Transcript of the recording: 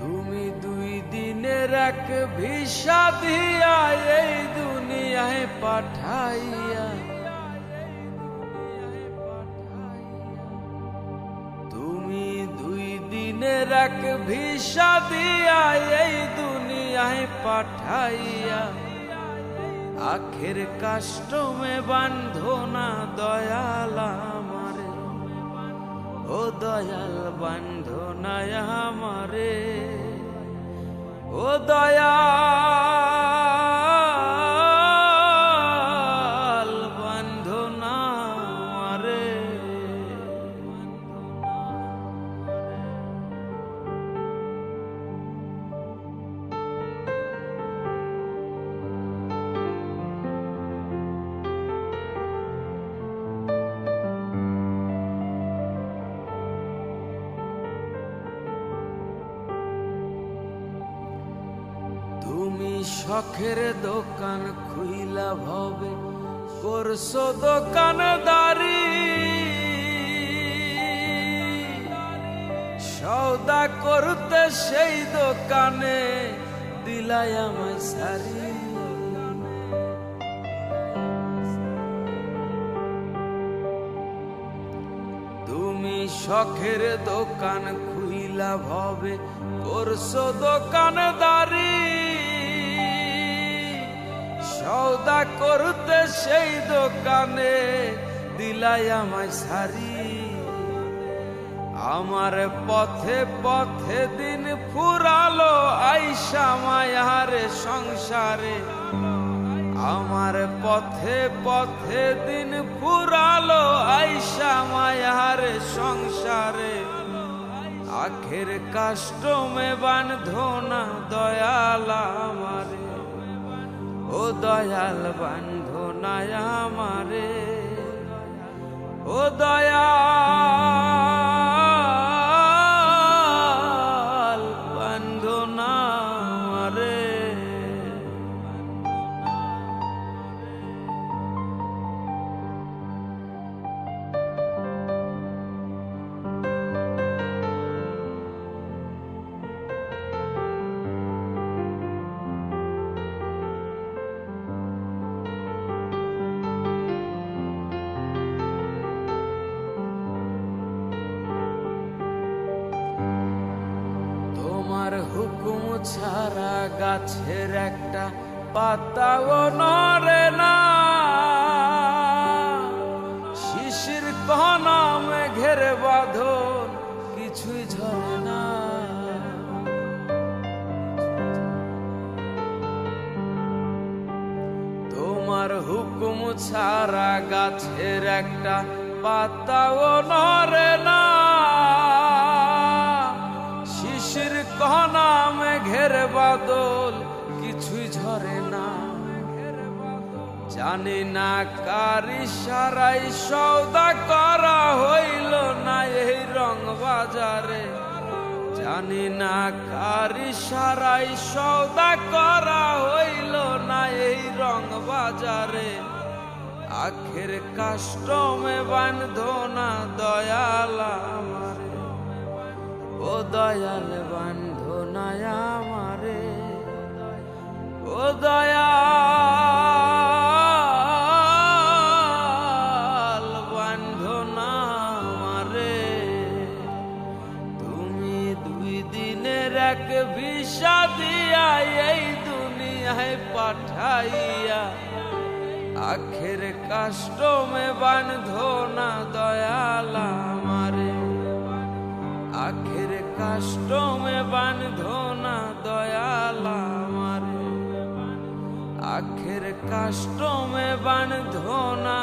তুমি 2 দিনের এক ভিসা দিয়া এই দুনিয়ায় পাঠাইয়া, তুমি 2 দিনের এক ভিসা দিয়া এই দুনিয়ায় পাঠাইয়া, আখের কাষ্টমে বান্ধো না দয়াল আমারে, ও দয়াল বান্ধো না আমারে, ও দয়াল বান্ধো না আমারে। তুমি শখের দোকান খুইলা ভবে করছো দোকানদারি, সওদা করতে সেই দোকানে দিলাই আমায় সারি। তুমি শখের দোকান খুইলা ভবে করছো দোকানদারি, সওদা করতে সেই দোকানে দিলাই আমায় সারি। আমার পথে পথে দিন ফুরালো আইসা মায়ার সংসারে, আমার পথে পথে দিন ফুরালো আইসা মায়ার সংসারে, আখের কাষ্টমে বান্ধো না দয়াল আমারে, ও দয়াল বান্ধো না আমারে, ও দয়াল বান্ধো না আমারে। তোমার হুকুম ছাড়া গাছের একটা পাতাও নড়ে না, শিশির কণা মেঘের বাঁধন কিছুই ঝরে না। তোমার হুকুম ছাড়া গাছের একটা পাতাও নড়ে না, শিশির কণা মেঘের বাদল কিছুই ঝরে না। জানি না কার ইশারায় সওদা করা হইল না এই রং বাজারে, জানি না কার ইশারায় সওদা করা হইল না এই রং বাজারে, আখের কাষ্টমে বান্ধো না দয়াল আমারে, ও দয়াল বান্ধো না আমারে, ও দয়াল বান্ধো না আমারে। তুমি 2 দিনের এক ভিসা দিয়া এই দুনিয়ায় পাঠাইয়া, আখের কাষ্টমে বান্ধো না দয়াল আমারে, আখের কাষ্টমে বান্ধো না দয়াল আমারে, আখের কাষ্টমে বান্ধো না